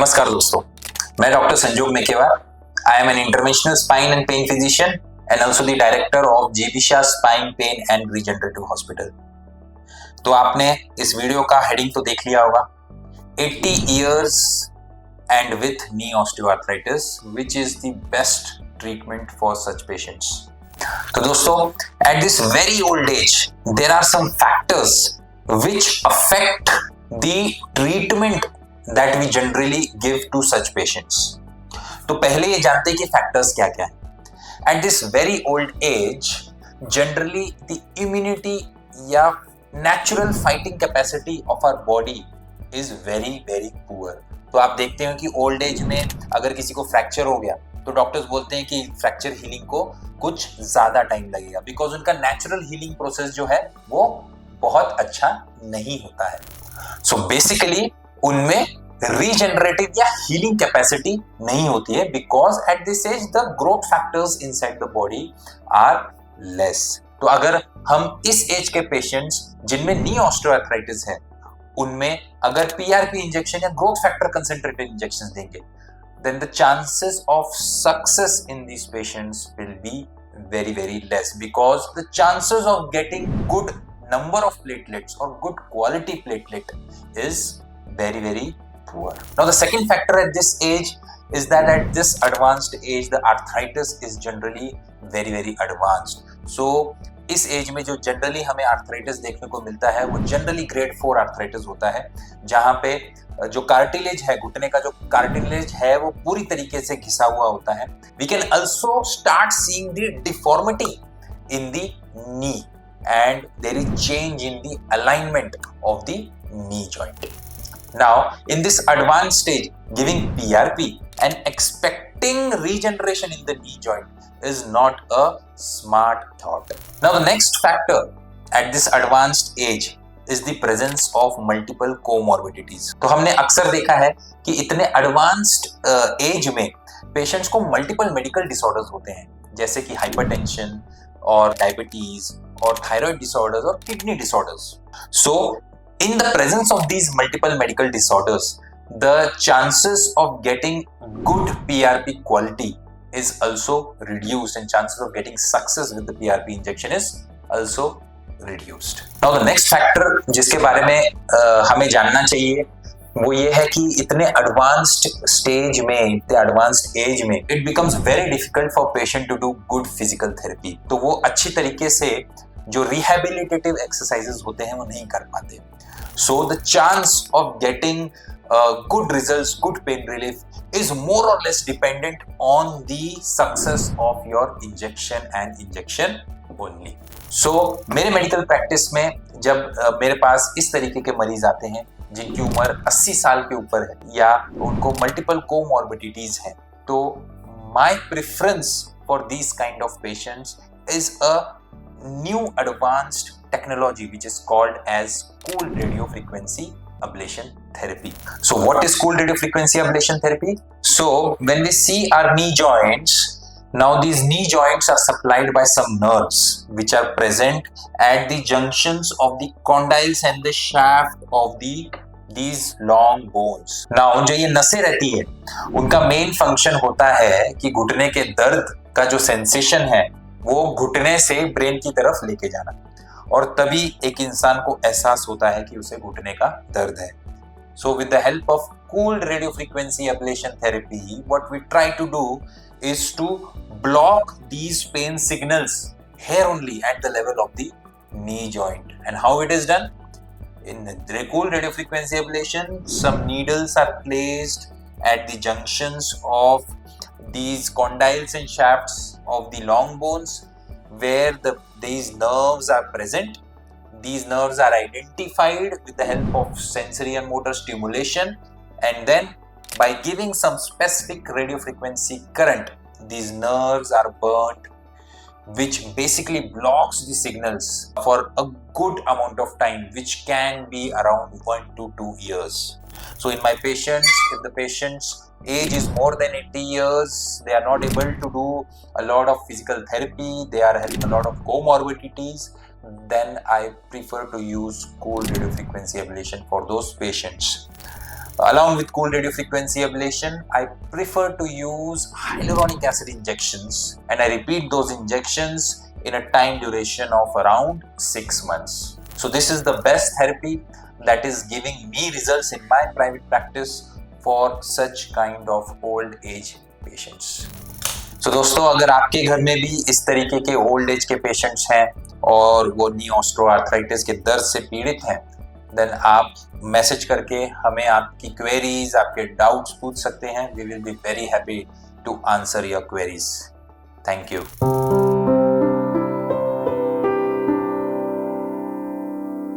नमस्कार दोस्तों, मैं doctor Sanjog Mekewar. I am an interventional spine and pain physician and also the director of Jebisha spine pain and regenerative hospital. तो आपने इस video का हेडिंग तो देख लिया होगा, 80 years and with knee osteoarthritis, which is the best treatment for such patients. तो दोस्तों, at this very old age, there are some factors which affect the treatment that we generally give to such patients. तो पहले ये जानते हैं कि factors क्या क्या है। At this very old age, generally the immunity या natural fighting capacity of our body is very very poor. तो आप देखते हो कि ओल्ड एज में अगर किसी को फ्रैक्चर हो गया तो डॉक्टर्स बोलते हैं कि फ्रैक्चर हीलिंग को कुछ ज्यादा टाइम लगेगा, बिकॉज उनका नेचुरल हीलिंग प्रोसेस जो है वो बहुत अच्छा नहीं होता है। सो बेसिकली उनमें रीजनरेटिव या हीलिंग कैपेसिटी नहीं होती है, because at this age the growth factors inside the body are less. तो अगर हम इस एज के पेशेंट्स जिनमें नी ऑस्टियोआर्थराइटिस है उनमें अगर पीआरपी इंजेक्शन या ग्रोथ फैक्टर कंसंट्रेटेड इंजेक्शन देंगे, then the chances of success in these patients will be very very less, because the chances of getting good number of platelets or good quality platelet is very very poor. Now the second factor at this age is that at this advanced age the arthritis is generally very very advanced. So इस as में जो generally हमें arthritis देखने को मिलता है वो generally grade 4 arthritis होता है, जहां पे जो कार्टिलेज है, घुटने का जो कार्टिलेज है वो पूरी तरीके से घिसा हुआ होता है। We can also start seeing the deformity in the knee and there is change in the alignment of the knee joint. Now, in this advanced stage, giving PRP and expecting regeneration in the knee joint is not a smart thought. Now, the next factor at this advanced age is the presence of multiple comorbidities. तो हमने अक्सर देखा है कि इतने advanced age में patients को multiple medical disorders होते हैं, जैसे कि hypertension और diabetes और thyroid disorders और kidney disorders. So, in the presence of these multiple medical disorders, the chances of getting good PRP quality is also reduced and chances of getting success with the PRP injection is also reduced. Now the next factor जिसके बारे में हमें जानना चाहिए वो ये है कि इतने advanced stage में, इतने advanced age में it becomes very difficult for patient to do good physical therapy. तो वो अच्छी तरीके से जो rehabilitative exercises होते हैं वो नहीं कर पाते। So the chance of getting good results, good pain relief is more or less dependent on the success of your injection and injection only. So मेरे मेडिकल प्रैक्टिस में जब मेरे पास इस तरीके के मरीज आते हैं जिनकी उम्र 80 साल के ऊपर है या उनको मल्टीपल कोमॉर्बिडिटीज हैं, तो my preference for these kind of patients is a new advanced technology which is called as cooled radiofrequency ablation therapy. So what is cooled radiofrequency ablation therapy? So when we see our knee joints, now these knee joints are supplied by some nerves which are present at the junctions of the condyles and the shaft of these long bones. Now जो ये नसें रहती है उनका main function होता है कि घुटने के दर्द का जो सेंसेशन है वो घुटने से ब्रेन की तरफ लेके जाना, और तभी एक इंसान को एहसास होता है कि उसे घुटने का दर्द है। So with the help of cooled radiofrequency ablation therapy, what we try to do is to block these pain signals here only at the level of the knee joint. And how it is done? In the cooled radiofrequency ablation, some needles are placed at the junctions of these condyles and shafts of the long bones where these nerves are present. These nerves are identified with the help of sensory and motor stimulation, and then by giving some specific radiofrequency current, these nerves are burnt, which basically blocks the signals for a good amount of time, which can be around 1 to 2 years. So in my patients, if the patient's age is more than 80 years, they are not able to do a lot of physical therapy, they are having a lot of comorbidities, then I prefer to use cooled radiofrequency ablation for those patients. Along with cool radiofrequency ablation, I prefer to use hyaluronic acid injections, and I repeat those injections in a time duration of around 6 months. So this is the best therapy that is giving me results in my private practice for such kind of old age patients. So दोस्तों, अगर आपके घर में भी इस तरीके के old age के पेशेंट्स हैं और वो नी ऑस्ट्रोआर्थराइटिस के दर्द से पीड़ित हैं, देन आप मैसेज करके हमें आपकी क्वेरीज, आपके डाउट्स पूछ सकते हैं. We will be very happy to answer your queries. Thank you.